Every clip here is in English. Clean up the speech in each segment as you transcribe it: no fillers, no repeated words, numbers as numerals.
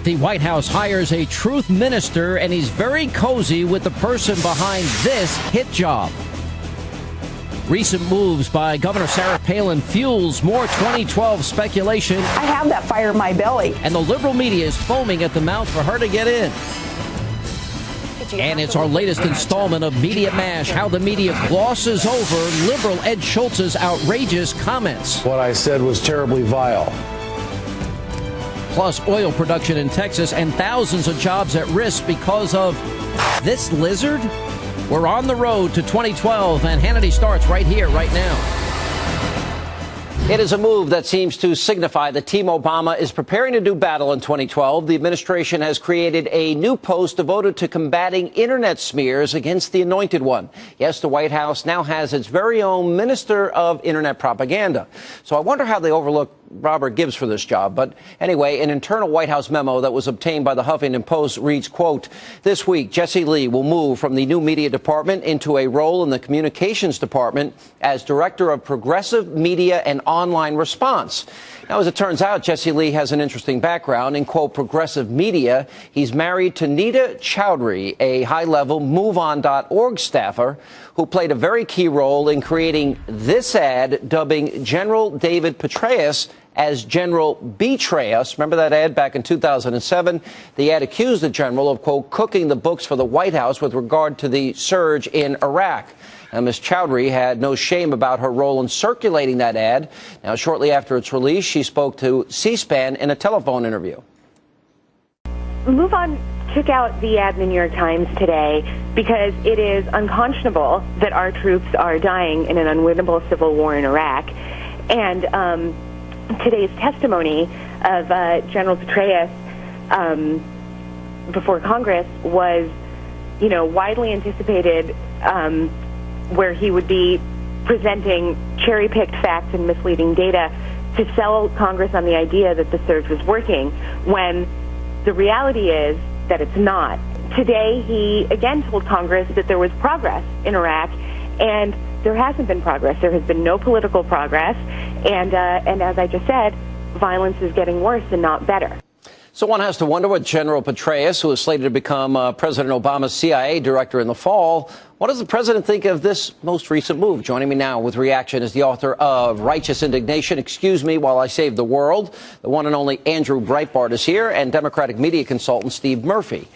The White House hires a truth minister, and he's very cozy with the person behind this hit job. Recent moves by Governor Sarah Palin fuels more 2012 speculation. I have that fire in my belly. And the liberal media is foaming at the mouth for her to get in. And it's our latest installment of Media Mash, how the media glosses over liberal Ed Schultz's outrageous comments. What I said was terribly vile. Plus oil production in Texas and thousands of jobs at risk because of this lizard. We're on the road to 2012, and Hannity starts right here, right now. It is a move that seems to signify that Team Obama is preparing to do battle in 2012. The administration has created a new post devoted to combating Internet smears against the anointed one. Yes, the White House now has its very own Minister of Internet Propaganda. So I wonder how they overlook Robert Gibbs for this job. But anyway, an internal White House memo that was obtained by the Huffington Post reads, quote, this week, Jesse Lee will move from the new media department into a role in the communications department as director of progressive media and online response. Now, as it turns out, Jesse Lee has an interesting background in, quote, progressive media. He's married to Nita Chowdhury, a high-level MoveOn.org staffer who played a very key role in creating this ad dubbing General David Petraeus as General Betray Us. Remember that ad back in 2007? The ad accused the general of, quote, cooking the books for the White House with regard to the surge in Iraq. Now, Ms. Chowdhury had no shame about her role in circulating that ad. Now, shortly after its release, she spoke to C-SPAN in a telephone interview. MoveOn took out the ad in the New York Times today because it is unconscionable that our troops are dying in an unwinnable civil war in Iraq. And today's testimony of General Petraeus before Congress was, widely anticipated, where he would be presenting cherry-picked facts and misleading data to sell Congress on the idea that the surge was working, when the reality is that it's not. Today, he again told Congress that there was progress in Iraq, and there hasn't been progress. There has been no political progress, and as I just said, violence is getting worse and not better. So one has to wonder what General Petraeus, who is slated to become President Obama's CIA director in the fall, what does the president think of this most recent move? Joining me now with reaction is the author of Righteous Indignation, Excuse Me While I Save the World. The one and only Andrew Breitbart is here, and Democratic media consultant Steve Murphy.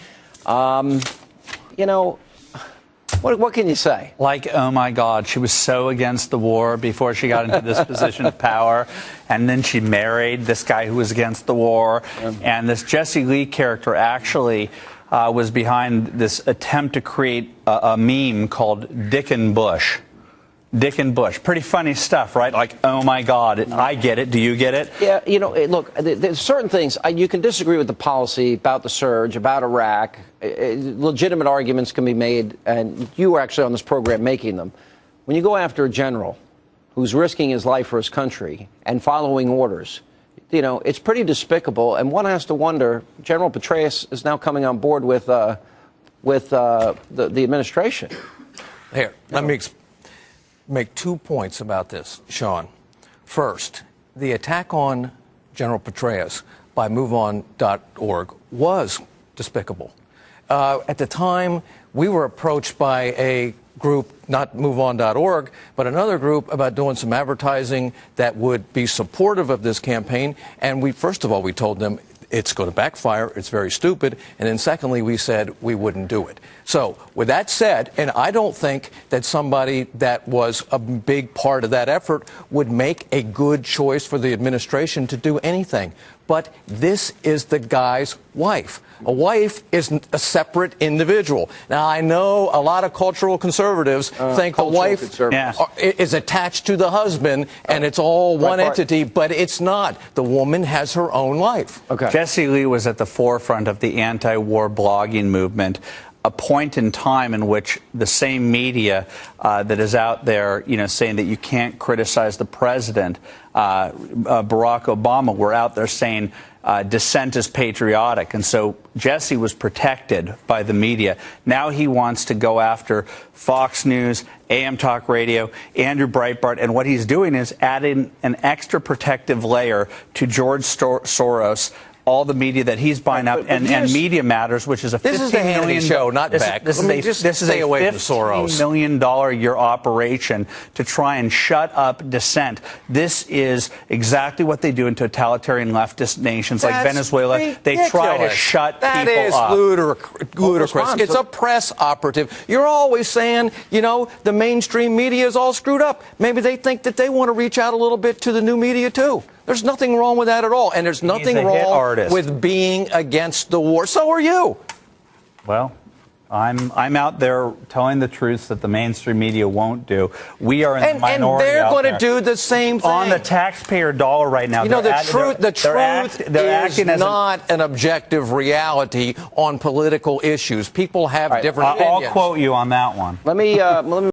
What can you say? Oh my God, she was so against the war before she got into this position of power. And then she married this guy who was against the war. And this Jesse Lee character actually was behind this attempt to create a meme called Dick and Bush. Dick and Bush. Pretty funny stuff, right? Like, oh my God, I get it. Do you get it? Yeah, look, there's certain things. You can disagree with the policy about the surge, about Iraq. Legitimate arguments can be made, and you were actually on this program making them. When you go after a general who's risking his life for his country and following orders, it's pretty despicable, and one has to wonder, General Petraeus is now coming on board with the administration. Here, let me make 2 points about this, Sean. First, the attack on General Petraeus by MoveOn.org was despicable. At the time, we were approached by a group, not MoveOn.org, but another group about doing some advertising that would be supportive of this campaign. And first of all, we told them it's going to backfire, it's very stupid. And then secondly, we said we wouldn't do it. So with that said, and I don't think that somebody that was a big part of that effort would make a good choice for the administration to do anything. But this is the guy's wife. A wife is a separate individual. Now, I know a lot of cultural conservatives think the wife is attached to the husband and it's all one entity, but it's not. The woman has her own life. Okay. Jesse Lee was at the forefront of the anti-war blogging movement, a point in time in which the same media that is out there, saying that you can't criticize the president, Barack Obama, were out there saying dissent is patriotic. And so Jesse was protected by the media. Now he wants to go after Fox News, AM Talk Radio, Andrew Breitbart, and what he's doing is adding an extra protective layer to George Soros, all the media that he's buying up, and Media Matters, which is a this is the Hannity show, not Beck. This is a $15 million a year operation to try and shut up dissent. This is exactly what they do in totalitarian leftist nations like Venezuela. Ridiculous. They try to shut people up. That is ludicrous. It's a press operative. You're always saying, you know, the mainstream media is all screwed up. Maybe they think that they want to reach out a little bit to the new media, too. There's nothing wrong with that at all. And there's nothing wrong with being against the war. So are you. Well, I'm out there telling the truths that the mainstream media won't do. We are in the minority. And they're going to do the same thing. On the taxpayer dollar right now. You know, the truth is not an objective reality on political issues. People have different opinions. I'll quote you on that one. Let me